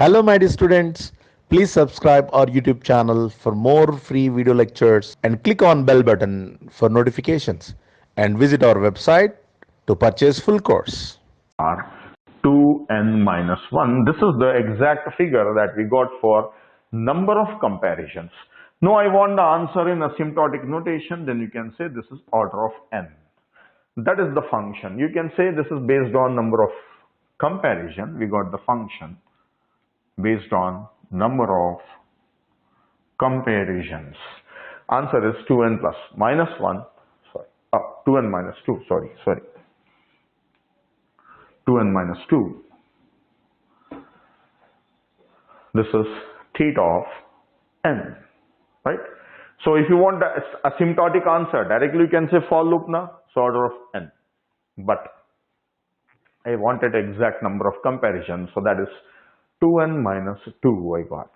Hello, my dear students. Please subscribe our YouTube channel for more free video lectures and click on bell button for notifications and visit our website to purchase full course. Are 2n minus 1. This is the exact figure that we got for number of comparisons. Now I want the answer in asymptotic notation, then you can say this is order of n. That is the function. You can say this is based on number of comparison. We got the function based on number of comparisons. Answer is 2n plus minus 1, 2n minus 2, sorry. 2n minus 2. This is theta of n, right? So if you want the asymptotic answer, directly you can say for loop na, so order of n. But I wanted exact number of comparisons, so that is 2n minus 2 I got,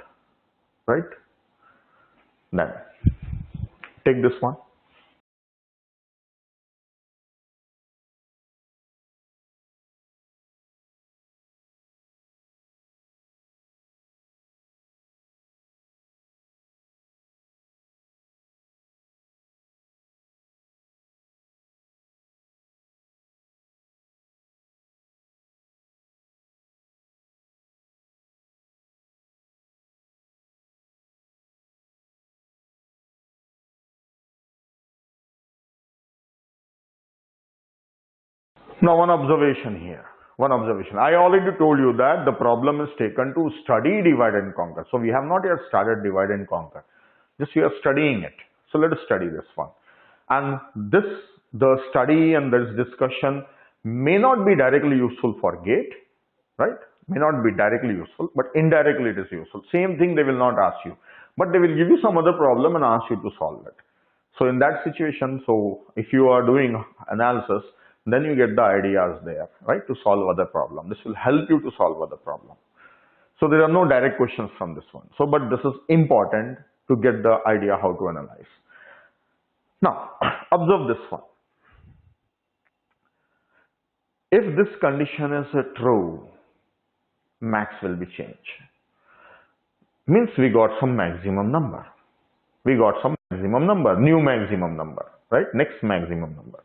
right? Then take this one. Now one observation here. One observation. I already told you that the problem is taken to study divide and conquer. So we have not yet started divide and conquer. Just we are studying it. So let us study this one. And the study and this discussion may not be directly useful for GATE, right? May not be directly useful, but indirectly it is useful. Same thing they will not ask you, but they will give you some other problem and ask you to solve it. So in that situation, so if you are doing analysis, then you get the ideas there, right, to solve other problem. This will help you to solve other problem. So there are no direct questions from this one. So, but this is important to get the idea how to analyze. Now, observe this one. If this condition is true, max will be changed. Means we got some maximum number. We got some maximum number, new maximum number, right? Next maximum number.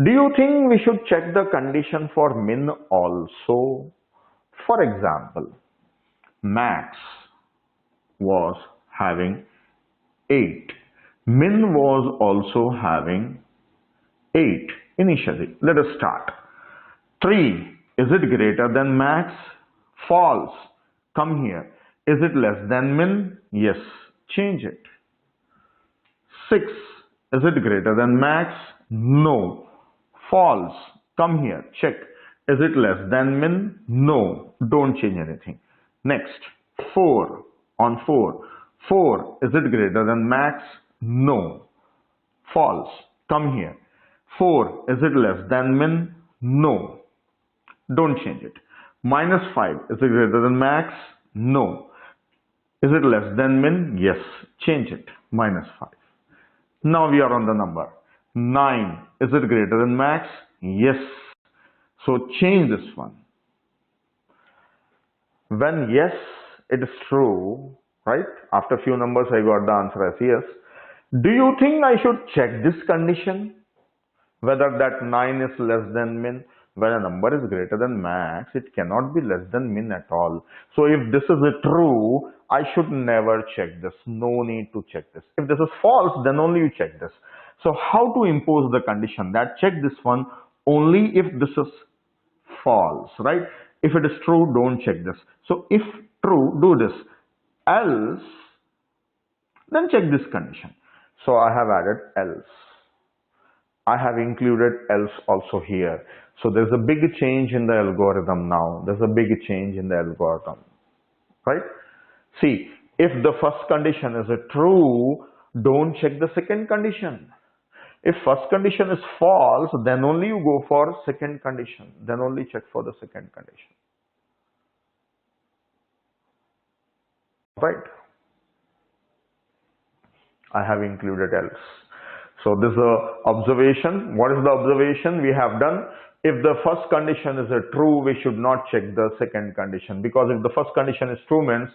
Do you think we should check the condition for min also? For example, max was having 8. Min was also having 8 initially. Let us start. 3. Is it greater than max? False. Come here. Is it less than min? Yes. Change it. 6. Is it greater than max? No. False. Come here. Check. Is it less than min? No. Don't change anything. Next. 4. On 4. 4. Is it greater than max? No. False. Come here. 4. Is it less than min? No. Don't change it. Minus 5. Is it greater than max? No. Is it less than min? Yes. Change it. Minus 5. Now we are on the number. 9. Is it greater than max? Yes. So change this one. When yes, it is true, right? After few numbers I got the answer as yes. Do you think I should check this condition? Whether that 9 is less than min? When a number is greater than max, it cannot be less than min at all. So if this is true, I should never check this. No need to check this. If this is false, then only you check this. So how to impose the condition? That check this one only if this is false, right? If it is true, don't check this. So if true, do this. Else, then check this condition. So I have added else. I have included else also here. So there's a big change in the algorithm now. There's a big change in the algorithm, right? See, if the first condition is true, don't check the second condition. If first condition is false, then only you go for second condition. Then only check for the second condition. Right? I have included else. So this is the observation. What is the observation we have done? If the first condition is a true, we should not check the second condition, because if the first condition is true means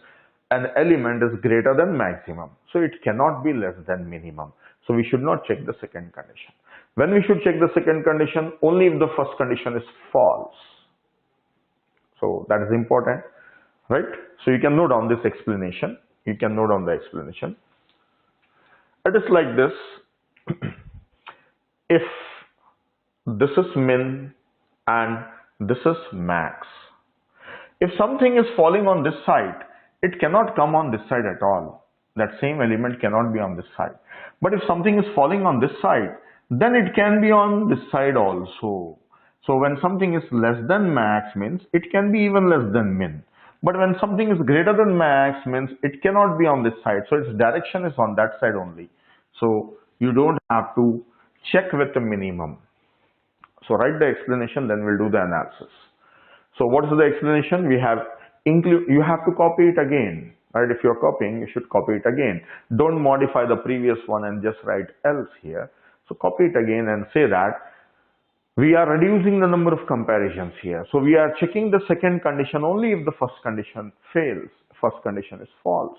an element is greater than maximum. So it cannot be less than minimum. So we should not check the second condition. When we should check the second condition? Only if the first condition is false. So that is important, right? So you can note down this explanation. You can note down the explanation. It is like this. If this is min and this is max, if something is falling on this side, it cannot come on this side at all. That same element cannot be on this side. But if something is falling on this side, then it can be on this side also. So when something is less than max means it can be even less than min. But when something is greater than max means it cannot be on this side. So its direction is on that side only. So you don't have to check with the minimum. So write the explanation, then we'll do the analysis. So what is the explanation? We have you have to copy it again, right? If you're copying, you should copy it again. Don't modify the previous one and just write else here. So copy it again and say that we are reducing the number of comparisons here. So we are checking the second condition only if the first condition fails. First condition is false.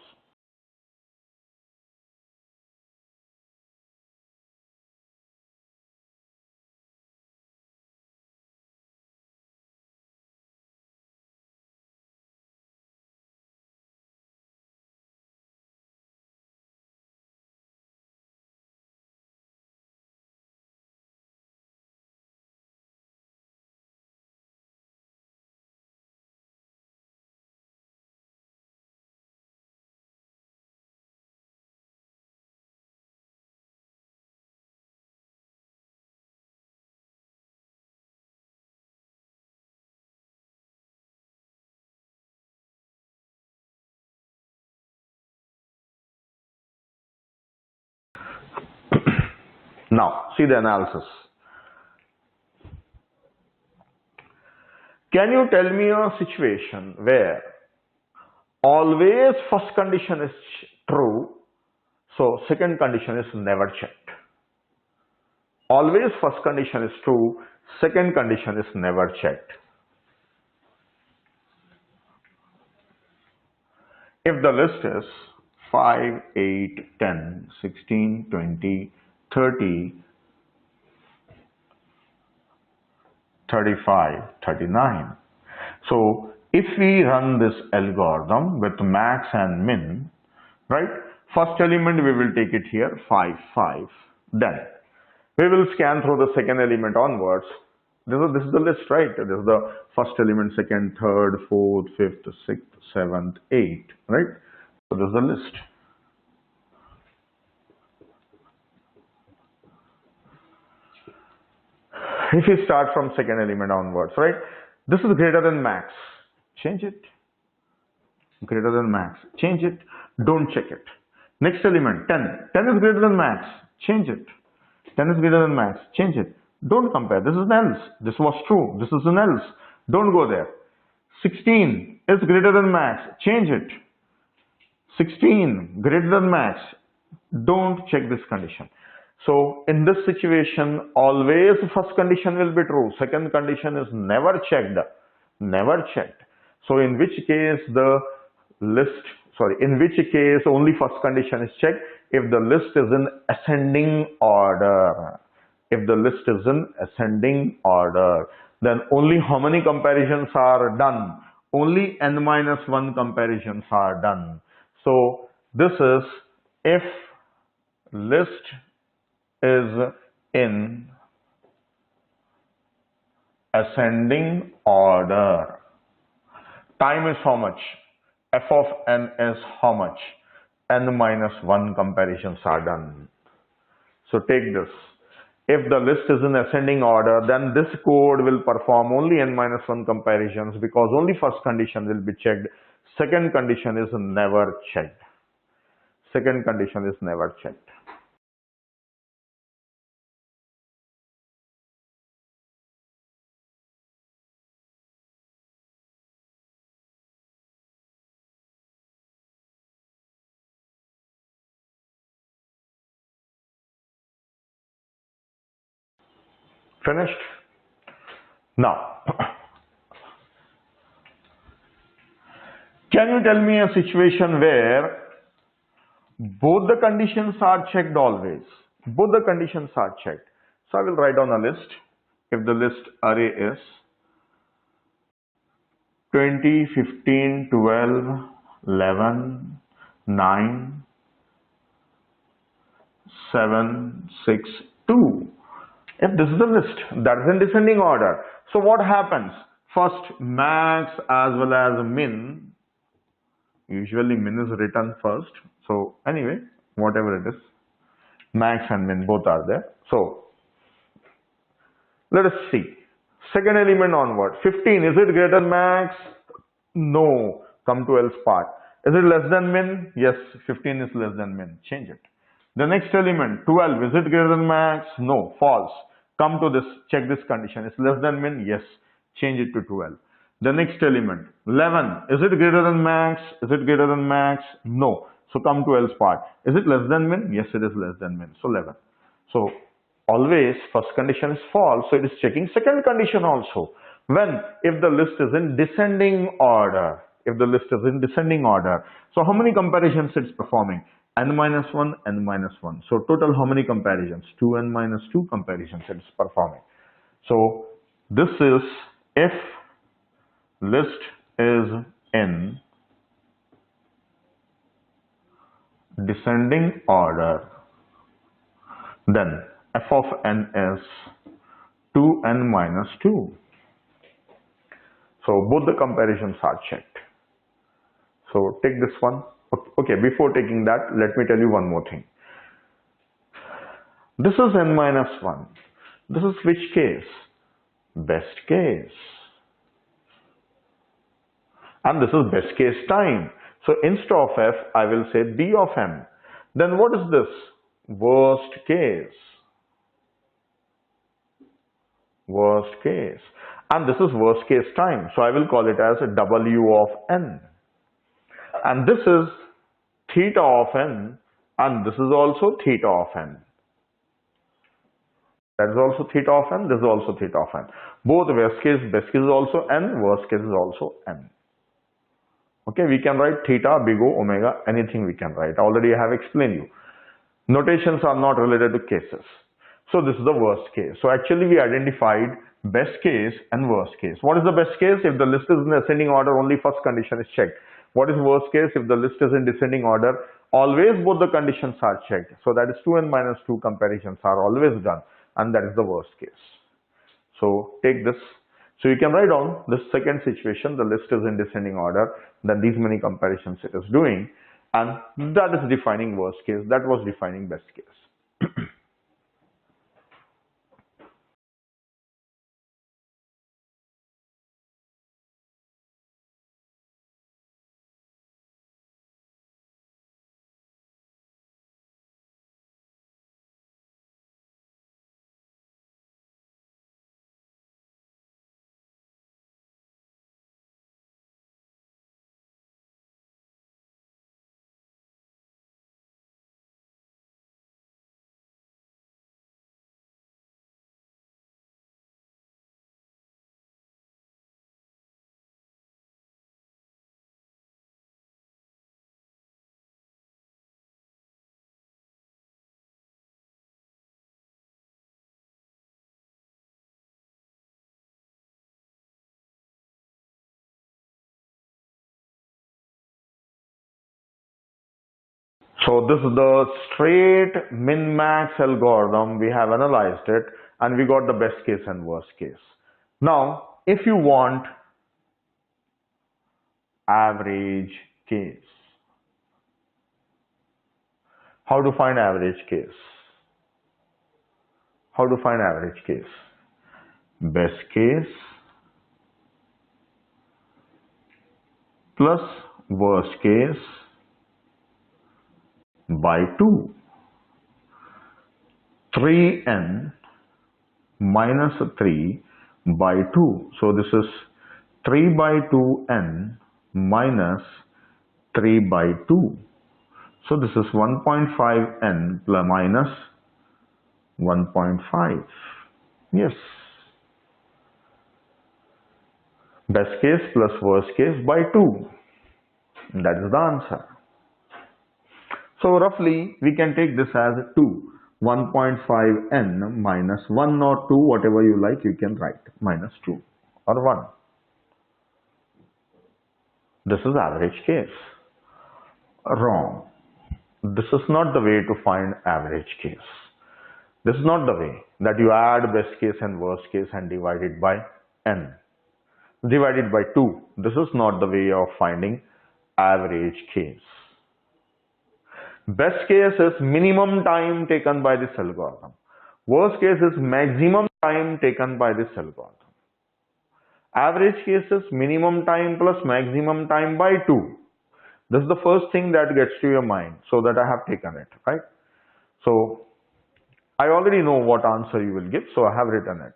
Now, see the analysis. Can you tell me a situation where always first condition is true, so second condition is never checked? Always first condition is true, second condition is never checked. If the list is 5, 8, 10, 16, 20, 30, 35, 39. So if we run this algorithm with max and min, right? First element we will take it here, 5, 5. Then we will scan through the second element onwards. This is the list, right? This is the first element, second, third, fourth, fifth, sixth, seventh, eighth, right? So this is the list. If you start from second element onwards, right? This is greater than max. Change it. Greater than max. Change it. Don't check it. Next element, 10. 10 is greater than max. Change it. 10 is greater than max. Change it. Don't compare. This is an else. This was true. This is an else. Don't go there. 16 is greater than max. Change it. 16 greater than max. Don't check this condition. So in this situation, always first condition will be true. Second condition is never checked. Never checked. So in which case in which case only first condition is checked if the list is in ascending order. If the list is in ascending order, then only how many comparisons are done? Only n-1 comparisons are done. So this is if list is in ascending order. Time is how much? F of n is how much? n-1 comparisons are done. So take this. If the list is in ascending order, then this code will perform only n-1 comparisons because only first condition will be checked. Second condition is never checked. Second condition is never checked. Finished? Now, can you tell me a situation where both the conditions are checked always? Both the conditions are checked. So I will write down a list. If the list array is 20, 15, 12, 11, 9, 7, 6, 2. If this is the list, that is in descending order. So what happens? First, max as well as min. Usually min is written first. So anyway, whatever it is, max and min both are there. So let us see. Second element onward. 15, is it greater than max? No. Come to else part. Is it less than min? Yes, 15 is less than min. Change it. The next element, 12, is it greater than max? No. False. Come to this, check this condition. It's less than min? Yes. Change it to 12. The next element, 11, is it greater than max? Is it greater than max? No. So come to else part. Is it less than min? Yes, it is less than min. So 11. So always first condition is false, so it is checking second condition also. When? If the list is in descending order. If the list is in descending order. So how many comparisons it's performing? N minus 1, N minus 1. So total how many comparisons? 2n minus 2 comparisons it's performing. So this is if list is in descending order, then f of n is 2n minus 2. So both the comparisons are checked. So take this one. Okay, before taking that, let me tell you one more thing. This is n minus 1. This is which case? Best case. And this is best case time. So instead of f, I will say b of m. Then what is this? Worst case. Worst case. And this is worst case time. So I will call it as w of n. And this is theta of n. And this is also theta of n. That is also theta of n. This is also theta of n. Both worst case, best case is also n. Worst case is also n. Okay, we can write theta, big O, omega, anything we can write. Already I have explained you. Notations are not related to cases. So this is the worst case. So actually we identified best case and worst case. What is the best case? If the list is in ascending order, only first condition is checked. What is worst case? If the list is in descending order, always both the conditions are checked. So that is 2n minus 2 comparisons are always done. And that is the worst case. So take this. So you can write down this second situation, the list is in descending order, then these many comparisons it is doing, and that is defining worst case, that was defining best case. So this is the straight min-max algorithm. We have analyzed it and we got the best case and worst case. Now, if you want average case, how to find average case? How to find average case? Best case plus worst case by 2. 3n minus 3 by 2. So this is 3 by 2n minus 3 by 2. So this is 1.5n plus minus 1.5. Yes. Best case plus worst case by 2. That is the answer. So roughly we can take this as 2. 1.5n minus 1 or 2, whatever you like, you can write minus 2 or 1. This is average case. Wrong. This is not the way to find average case. This is not the way that you add best case and worst case and divide it by n. Divide it by 2. This is not the way of finding average case. Best case is minimum time taken by this algorithm. Worst case is maximum time taken by this algorithm. Average case is minimum time plus maximum time by 2. This is the first thing that gets to your mind, so that I have taken it, right? So I already know what answer you will give, so I have written it.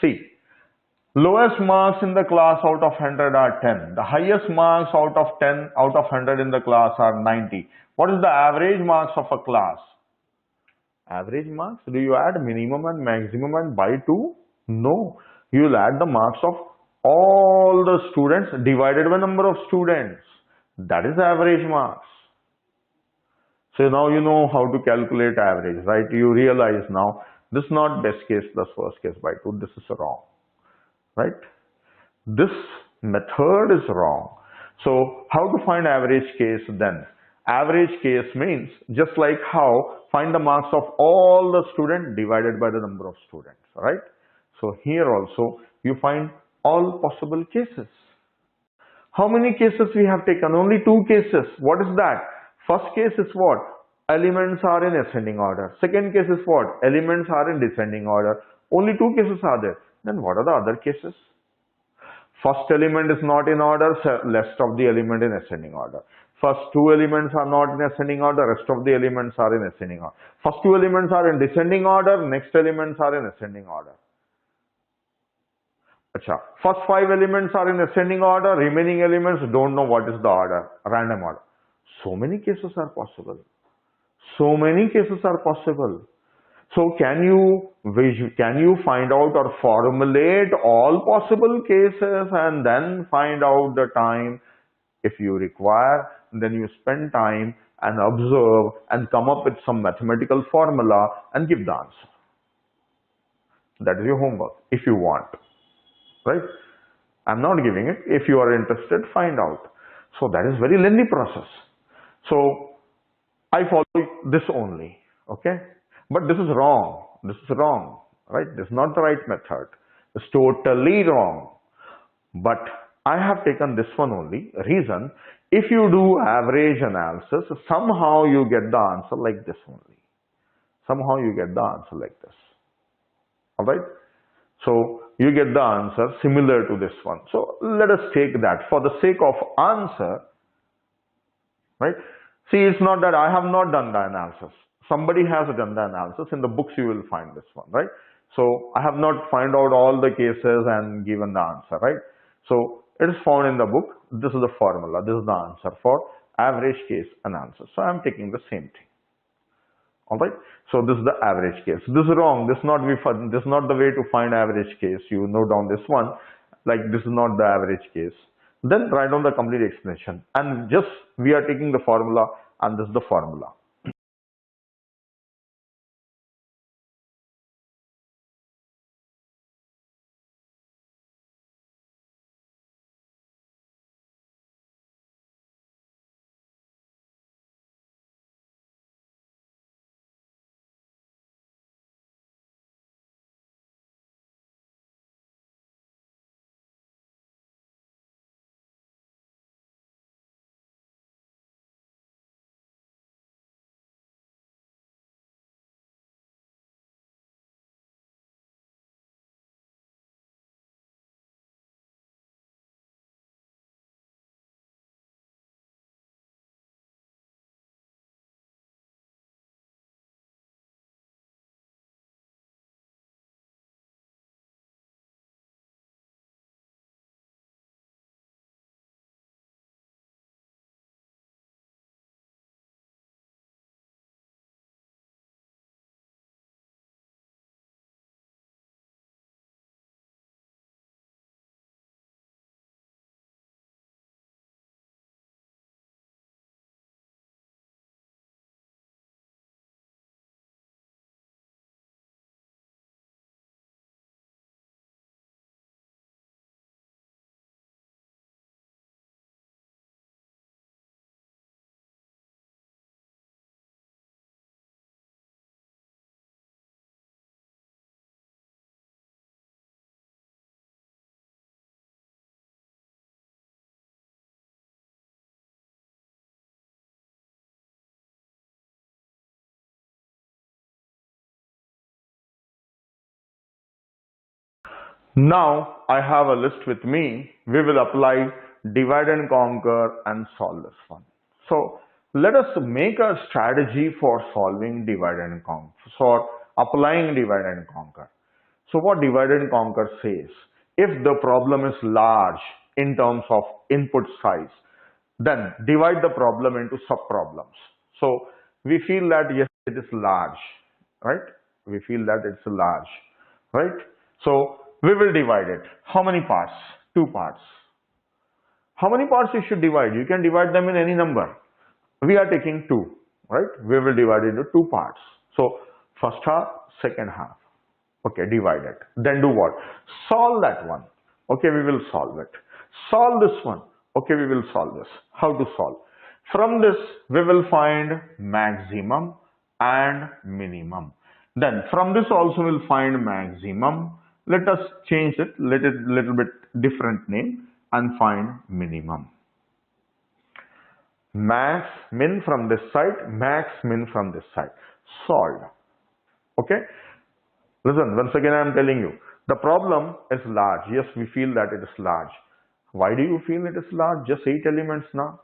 See, lowest marks in the class out of 100 are 10. The highest marks out of 100 in the class are 90. What is the average marks of a class? Average marks, do you add minimum and maximum and by 2? No. You will add the marks of all the students divided by number of students. That is average marks. So now you know how to calculate average, right? You realize now this is not best case plus worst case by 2. This is wrong, right? This method is wrong. So how to find average case then? Average case means just like how find the marks of all the students divided by the number of students, right? So here also you find all possible cases. How many cases we have taken? Only 2 cases. What is that? First case is what? Elements are in ascending order. Second case is what? Elements are in descending order. Only 2 cases are there. Then what are the other cases? First element is not in order, rest of the element in ascending order. First 2 elements are not in ascending order, rest of the elements are in ascending order. First 2 elements are in descending order, next elements are in ascending order. Achha. First 5 elements are in ascending order, remaining elements don't know what is the order, random order. So many cases are possible. So many cases are possible. So can you find out or formulate all possible cases and then find out the time? If you require, then you spend time and observe and come up with some mathematical formula and give the answer. That is your homework if you want, right? I'm not giving it. If you are interested, find out. So that is very lengthy process. So I follow this only, okay? But this is wrong. This is wrong, right? This is not the right method. It's totally wrong. But I have taken this one only. Reason, if you do average analysis, somehow you get the answer like this only. Somehow you get the answer like this. Alright? So you get the answer similar to this one. So let us take that for the sake of answer, right? See, it's not that I have not done the analysis. Somebody has done the analysis. In the books you will find this one, right? So I have not found out all the cases and given the answer, right? So it is found in the book. This is the formula. This is the answer for average case analysis. So I am taking the same thing. Alright, so this is the average case. This is wrong. This is not the way to find average case. You note down this one, like this is not the average case. Then write down the complete explanation. And just we are taking the formula, and this is the formula. Now I have a list with me. We will apply divide and conquer and solve this one. So let us make a strategy for solving divide and conquer, for applying divide and conquer. So what divide and conquer says, if the problem is large in terms of input size, then divide the problem into sub-problems. So we feel that yes, it is large, right? We feel that it's large, right? So we will divide it. How many parts? Two parts. How many parts you should divide? You can divide them in any number. We are taking two, right? We will divide it into two parts. So first half, second half. Okay, divide it. Then do what? Solve that one. Okay, we will solve it. Solve this one. Okay, we will solve this. How to solve? From this, we will find maximum and minimum. Then from this also we'll find maximum. Let us change it, let it little bit different name and find minimum. Max min from this side, max min from this side. Solved. Okay. Listen, once again I am telling you, the problem is large. Yes, we feel that it is large. Why do you feel it is large? Just 8 elements now.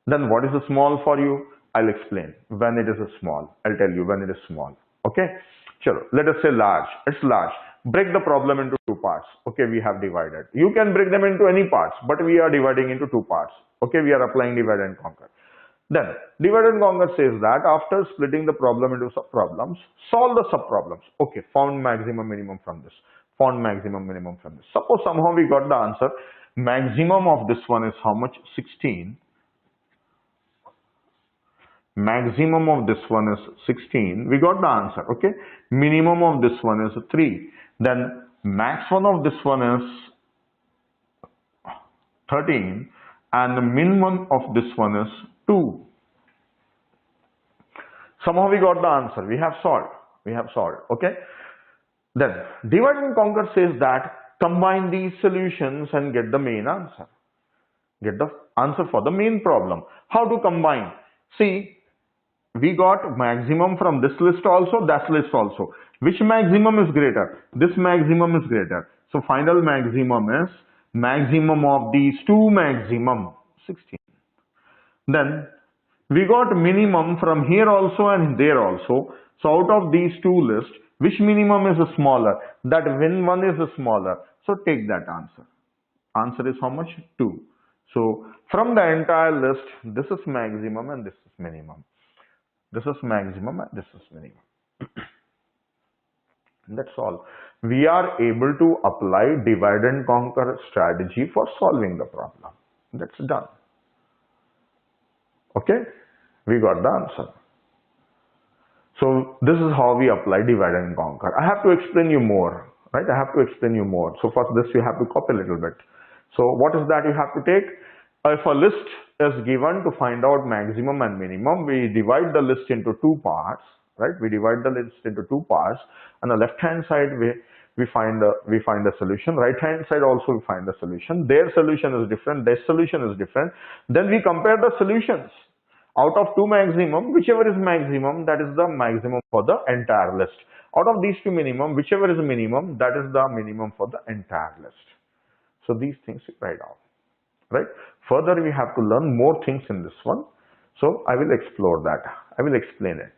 Then what is a small for you? I'll explain. When it is a small, I'll tell you when it is small. Okay? Sure. Let us say large. It's large. Break the problem into two parts. Okay, we have divided. You can break them into any parts, but we are dividing into two parts. Okay, we are applying divide and conquer. Then, divide and conquer says that after splitting the problem into sub-problems, solve the sub-problems. Okay, found maximum minimum from this. Found maximum minimum from this. Suppose somehow we got the answer. Maximum of this one is how much? 16. Maximum of this one is 16. We got the answer. Okay. Minimum of this one is 3. Then max one of this one is 13. And the minimum of this one is 2. Somehow we got the answer. We have solved. We have solved. Okay. Then divide and conquer says that combine these solutions and get the main answer. Get the answer for the main problem. How to combine? See, we got maximum from this list also, that list also. Which maximum is greater? This maximum is greater. So final maximum is maximum of these two maximum, 16. Then we got minimum from here also and there also. So out of these two lists, which minimum is smaller? That when one is smaller. So take that answer. Answer is how much? 2. So from the entire list, this is maximum and this is minimum. This is maximum and this is minimum. That's all. We are able to apply divide and conquer strategy for solving the problem. That's done. Okay, we got the answer. So this is how we apply divide and conquer. I have to explain you more, right? I have to explain you more. So for this you have to copy a little bit. So what is that you have to take? If a list is given to find out maximum and minimum, we divide the list into two parts, right? We divide the list into two parts. On the left hand side we find the solution. Right hand side also we find the solution. Their solution is different. Their solution is different. Then we compare the solutions. Out of two maximum, whichever is maximum, that is the maximum for the entire list. Out of these two minimum, whichever is minimum, that is the minimum for the entire list. So these things we write down. Right? Further, we have to learn more things in this one. So I will explore that. I will explain it.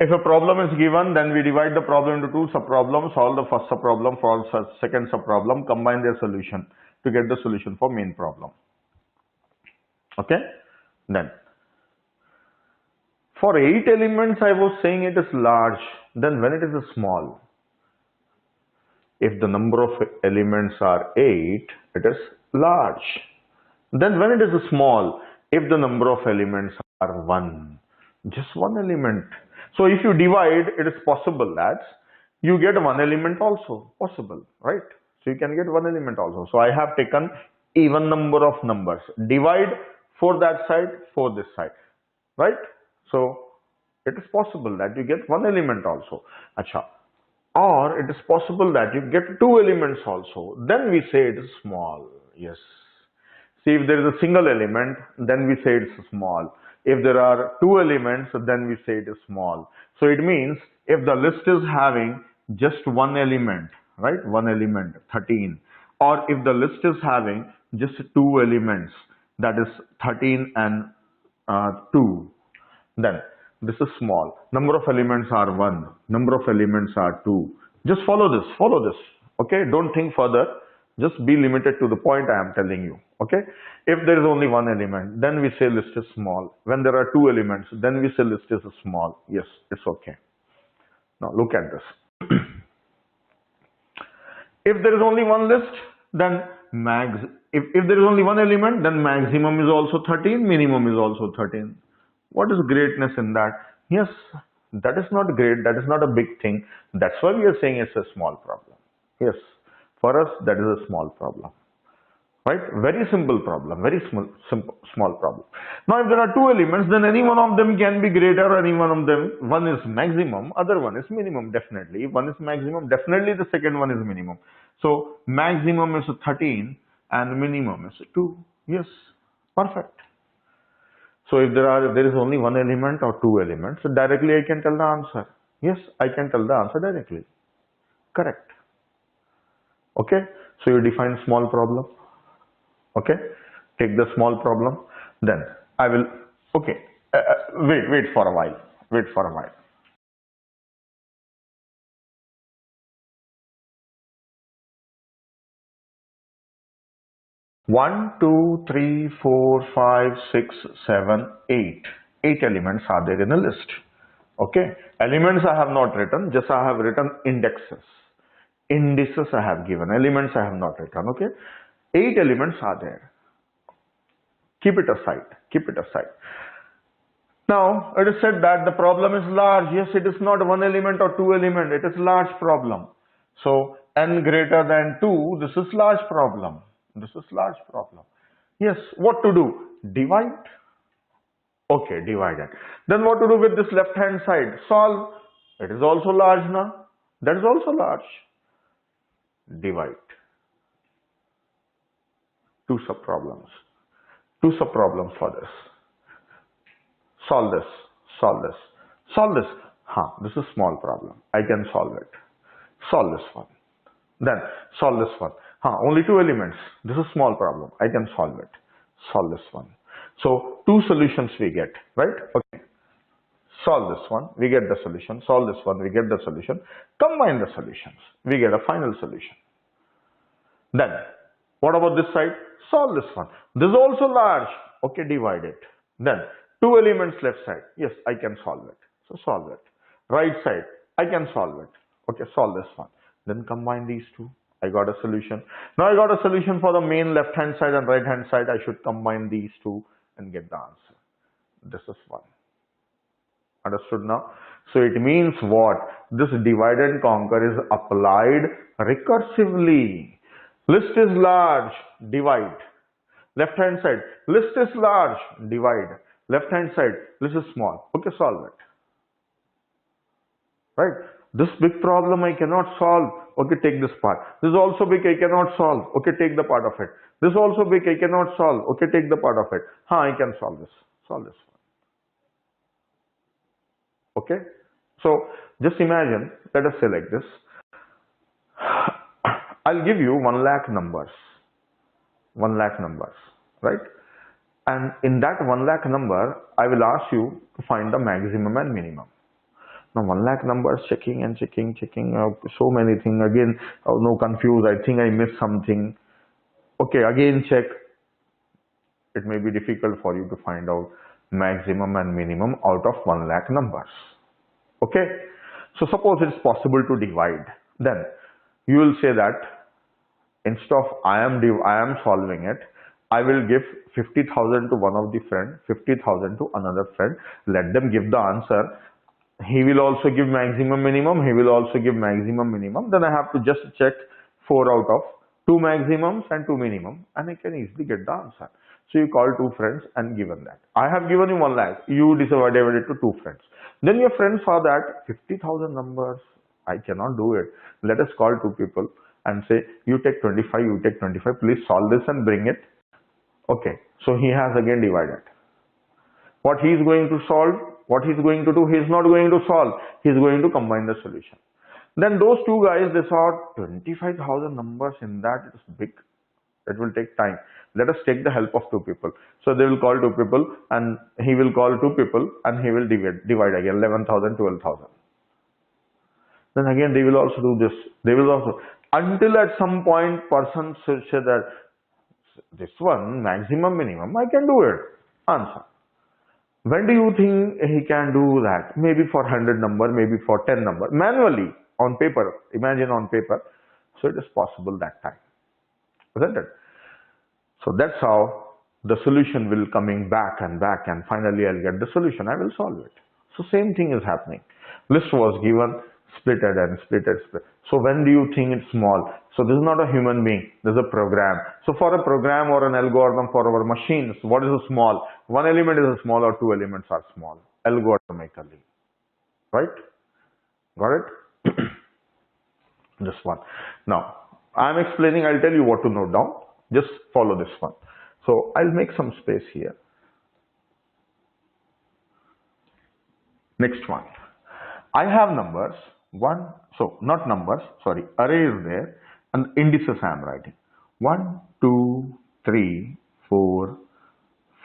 If a problem is given, then we divide the problem into two subproblems, solve the first subproblem, solve the second subproblem, combine their solution to get the solution for main problem. Okay? Then, for 8 elements, I was saying it is large. Then when it is small, if the number of elements are 8, it is large. Then when it is small, if the number of elements are 1, just one element. So if you divide, it is possible that you get one element also, possible, right? So you can get one element also. So I have taken even number of numbers. Divide for that side, for this side, right? So it is possible that you get one element also. Acha. Or it is possible that you get two elements also. Then we say it is small. Yes. See, if there is a single element, then we say it's small. If there are two elements, then we say it is small. So it means if the list is having just one element, right? One element, 13. Or if the list is having just two elements, that is 13 and 2, then this is small. Number of elements are 1. Number of elements are 2. Just follow this. Follow this. Okay? Don't think further. Just be limited to the point I am telling you. Okay? If there is only one element, then we say list is small. When there are two elements, then we say list is small. Yes, it's okay. Now look at this. If there is only one list, then if there is only one element, then maximum is also 13, minimum is also 13. What is greatness in that? Yes, that is not great. That is not a big thing. That's why we are saying it's a small problem. Yes, for us, that is a small problem. Right? Very simple problem. Very small problem. Now, if there are two elements, then any one of them can be greater, any one of them. One is maximum, other one is minimum, definitely. If one is maximum, definitely the second one is minimum. So, maximum is 13 and minimum is 2. Yes, perfect. So if there is only one element or two elements, so directly I can tell the answer. Yes, I can tell the answer directly. Correct. Okay. So you define small problem. Okay. Take the small problem. Then I will. Okay. Wait for a while. Wait for a while. One, two, three, four, five, six, 7, 8. 8 elements are there in a list. Okay. Elements I have not written, just I have written indexes. Indices I have given, elements I have not written. Okay. 8 elements are there. Keep it aside. Keep it aside. Now, it is said that the problem is large. Yes, it is not one element or two element. It is large problem. So, n greater than 2, this is large problem. This is large problem. Yes, what to do? Divide. Okay, divide it. Then what to do with this left hand side? Solve. It is also large now. That is also large. Divide. Two subproblems. Two subproblems for this. Solve this. Solve this. Solve this. This is small problem. I can solve it. Solve this one. Then solve this one. Only two elements. This is small problem. I can solve it. Solve this one. So two solutions we get, right? Okay. Solve this one. We get the solution. Solve this one. We get the solution. Combine the solutions. We get a final solution. Then what about this side? Solve this one. This is also large. Okay, divide it. Then two elements left side. Yes, I can solve it. So solve it. Right side. I can solve it. Okay, solve this one. Then combine these two. I got a solution. Now I got a solution for the main left hand side and right hand side. I should combine these two and get the answer. This is one. Understood now? So it means what? This divide and conquer is applied recursively. List is large, divide. Left hand side, list is large, divide. Left hand side, list is small. Okay, solve it. Right? This big problem I cannot solve. Okay, take this part. This is also big, I cannot solve. Okay, take the part of it. This is also big, I cannot solve. Okay, take the part of it. I can solve this. Solve this one. Okay? So, just imagine, let us say like this. I'll give you 1 lakh numbers. 1 lakh numbers, right? And in that 1 lakh number, I will ask you to find the maximum and minimum. Now 1 lakh numbers, checking and checking, so many things. Again, oh no, confused. I think I missed something. Okay, again check. It may be difficult for you to find out maximum and minimum out of 1 lakh numbers. Okay, so suppose it's possible to divide. Then you will say that instead of I am solving it, I will give 50,000 to one of the friend, 50,000 to another friend. Let them give the answer. He will also give maximum minimum. He will also give maximum minimum. Then I have to just check 4 out of 2 maximums and 2 minimum, and I can easily get the answer. So you call 2 friends and given that. I have given you 1 lakh. You divided it to 2 friends. Then your friend saw that 50,000 numbers, I cannot do it. Let us call 2 people and say, you take 25, you take 25, please solve this and bring it. Okay, so he has again divided. What he is going to solve, what he is going to do, he is not going to solve. He is going to combine the solution. Then those 2 guys, they saw 25,000 numbers in that. It is big. It will take time. Let us take the help of 2 people. So they will call 2 people and he will call 2 people and he will divide again 11,000, 12,000. Then again they will also do this. They will also, until at some point person should say that this one maximum minimum I can do it. Answer. When do you think he can do that? Maybe for 100 number, maybe for 10 number, manually on paper. Imagine on paper. So it is possible that time, isn't it? So that's how the solution will coming back and finally I'll get the solution. I will solve it. So same thing is happening. List was given, splitted and splitted. So when do you think it's small? So this is not a human being. This is a program. So for a program or an algorithm for our machines, what is a small? 1 element is a small or 2 elements are small algorithmically. Right? Got it? This one. Now, I'm explaining. I'll tell you what to note down. Just follow this one. So I'll make some space here. Next one. I have numbers. Not numbers, sorry, array is there and indices I am writing. 1, 2, 3, 4,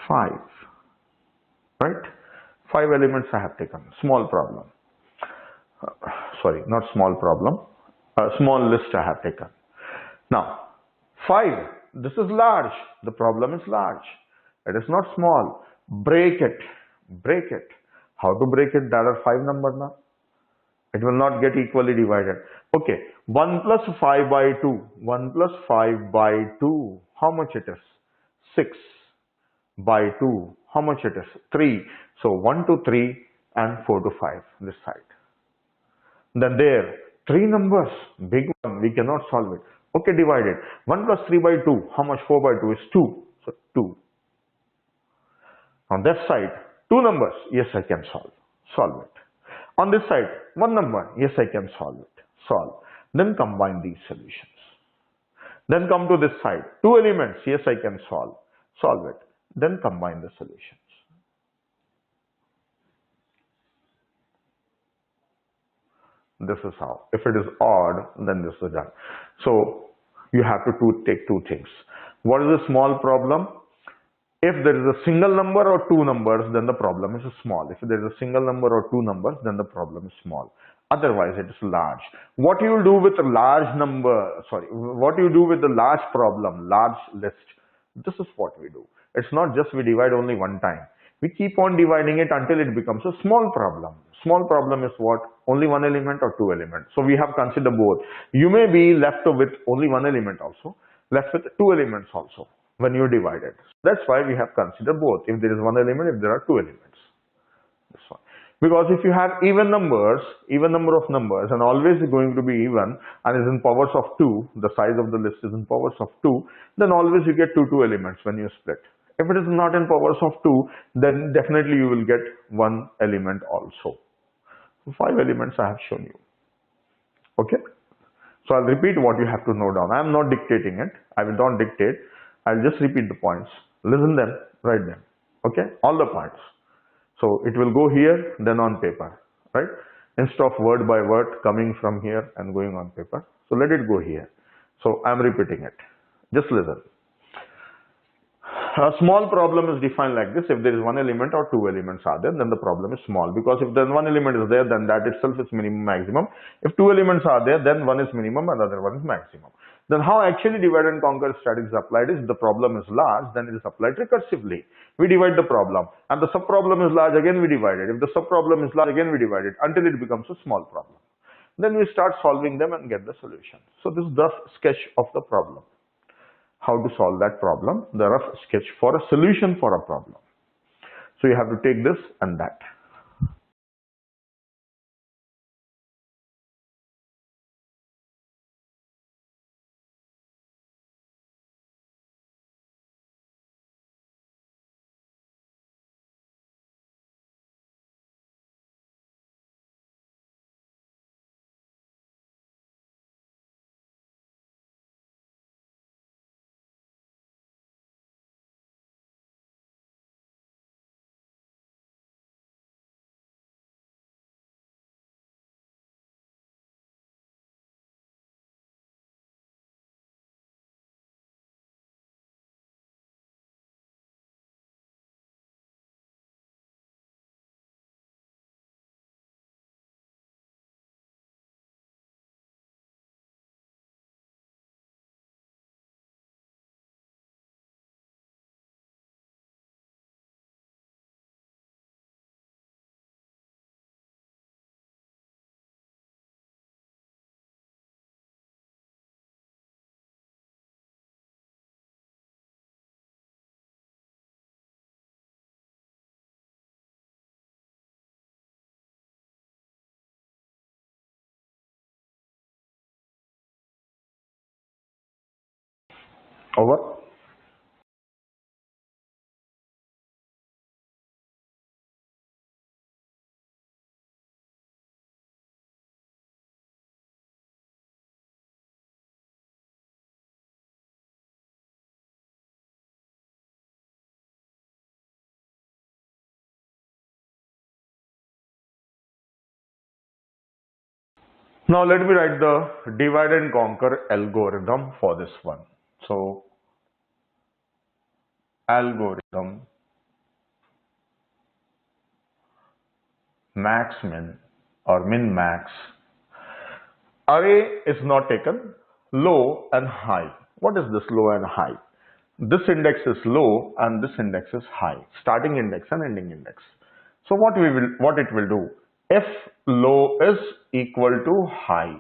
5. Right? 5 elements I have taken. Small problem. Sorry, not small problem. A small list I have taken. Now, 5. This is large. The problem is large. It is not small. Break it. Break it. How to break it? There are 5 numbers now. It will not get equally divided. Okay. 1 plus 5 by 2. 1 plus 5 by 2. How much it is? 6 by 2. How much it is? 3. So 1 to 3 and 4 to 5 this side. Then there 3 numbers. Big one. We cannot solve it. Okay, divided. 1 plus 3 by 2. How much 4 by 2 is 2. So 2. On that side, 2 numbers. Yes, I can solve. Solve it. On this side, 1 number. Yes, I can solve it. Solve. Then combine these solutions. Then come to this side. 2 elements. Yes, I can solve. Solve it. Then combine the solutions. This is how. If it is odd, then this is done. So you have to take 2 things. What is a small problem? If there is a single number or 2 numbers, then the problem is small. If there is a single number or 2 numbers, then the problem is small. Otherwise, it is large. What you will do with a large number, what you do with the large problem, large list, this is what we do. It's not just we divide only one time. We keep on dividing it until it becomes a small problem. Small problem is what? Only 1 element or 2 elements. So we have considered both. You may be left with only 1 element also, left with 2 elements also when you divide it. That's why we have considered both. If there is 1 element, if there are 2 elements. This one. Because if you have even numbers, even number of numbers, and always going to be even and is in powers of 2, the size of the list is in powers of 2, then always you get 2 elements when you split. If it is not in powers of 2, then definitely you will get 1 element also. 5 elements I have shown you. Okay. So I'll repeat what you have to note down. I am not dictating it. I will not dictate. I'll just repeat the points. Listen them, write them. Okay. All the points. So it will go here, then on paper. Right. Instead of word by word coming from here and going on paper. So let it go here. So I'm repeating it. Just listen. A small problem is defined like this: if there is one element or two elements are there, then the problem is small, because if then one element is there, then that itself is minimum maximum. If two elements are there, then one is minimum and the other one is maximum. Then how actually divide and conquer strategy is applied is: the problem is large, then it is applied recursively. We divide the problem, and the subproblem is large, again we divide it. If the subproblem is large, again we divide it until it becomes a small problem. Then we start solving them and get the solution. So this is the sketch of the problem. How to solve that problem, the rough sketch for a solution for a problem. So you have to take this and that. Over. Now let me write the divide and conquer algorithm for this one. So algorithm max min or min max. Array is not taken, low and high. What is this low and high? This index is low and this index is high, starting index and ending index. So what it will do, if low is equal to high,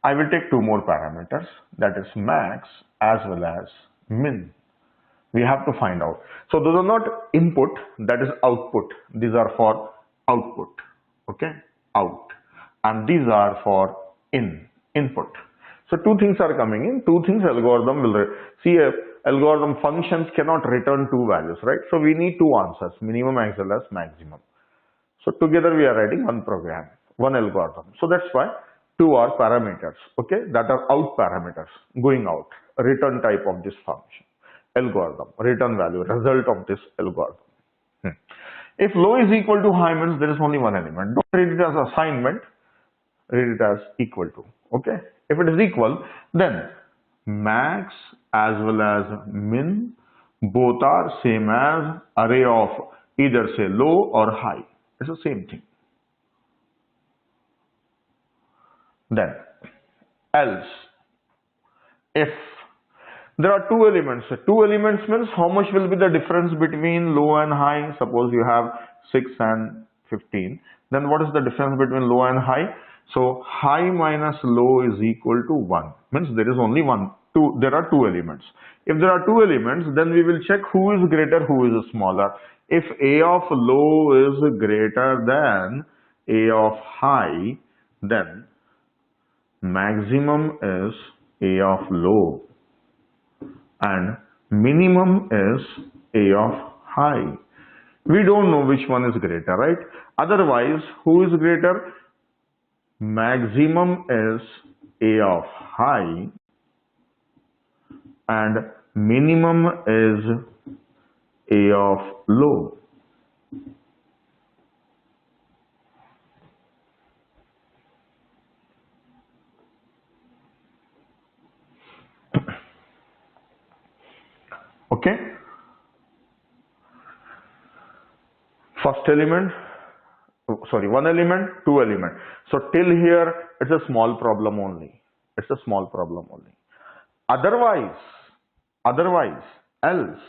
I will take two more parameters, that is max as well as min. We have to find out. So those are not input, that is output. These are for output, okay, out, and these are for input. So two things are coming in, two things algorithm will see. Algorithm functions cannot return two values, right? So we need two answers, minimum as well as maximum. So together we are writing one program, one algorithm. So that's why two are parameters, okay, that are out parameters, going out, return type of this function. Algorithm, return value, result of this algorithm. If low is equal to high means there is only one element. Don't read it as assignment, read it as equal to, okay. If it is equal, then max as well as min both are same as array of either say low or high. It's the same thing. Then else, if there are two elements, two elements means how much will be the difference between low and high? Suppose you have 6 and 15, then what is the difference between low and high? So high minus low is equal to 1, means there is only one, two, there are two elements. If there are two elements, then we will check who is greater, who is smaller. If A of low is greater than A of high, then maximum is A of low and minimum is A of high. We don't know which one is greater, right? Otherwise, who is greater? Maximum is A of high and minimum is A of low. Okay. Okay. First element, sorry, one element, two element. So till here, it's a small problem only. It's a small problem only. Otherwise, else,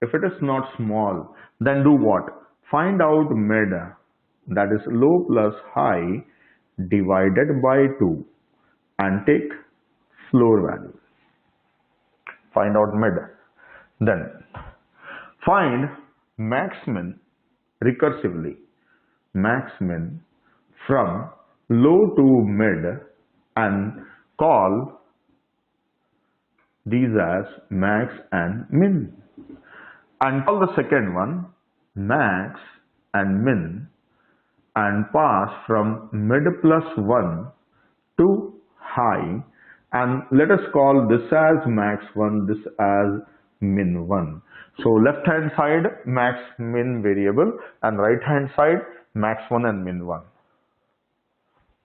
if it is not small, then do what? Find out mid, that is low plus high divided by 2, and take floor value. Find out mid. Then find max min recursively. Max min from low to mid and call these as max and min. And call the second one max and min and pass from mid plus 1 to high, and let us call this as max 1, this as min 1. So left hand side max min variable and right hand side max 1 and min 1.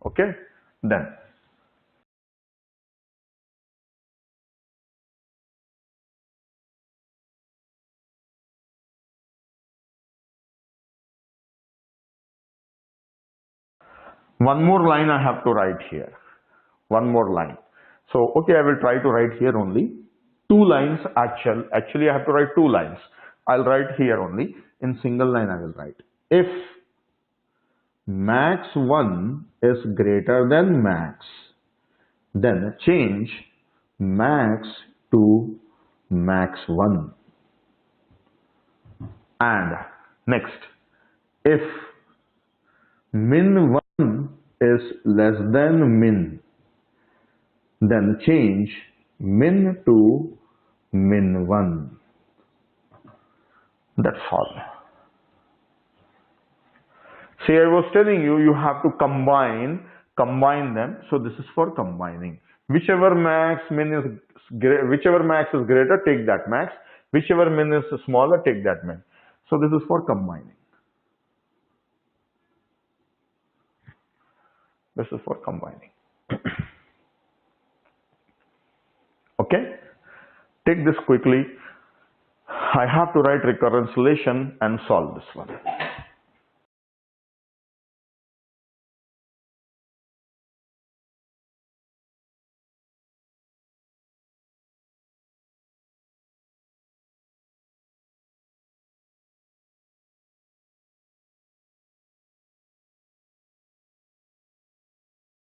Okay, then one more line I have to write here. One more line. So okay, I will try to write here only two lines. Actually I have to write two lines. I'll write here only in single line. I will write if max 1 is greater than max, then change max to max 1. And next, if min 1 is less than min, then change min to min 1. That's all. See, I was telling you, you have to combine them. So this is for combining. Whichever max is greater, take that max. Whichever min is smaller, take that min. So this is for combining. This is for combining. Okay, take this quickly. I have to write recurrence relation and solve this one.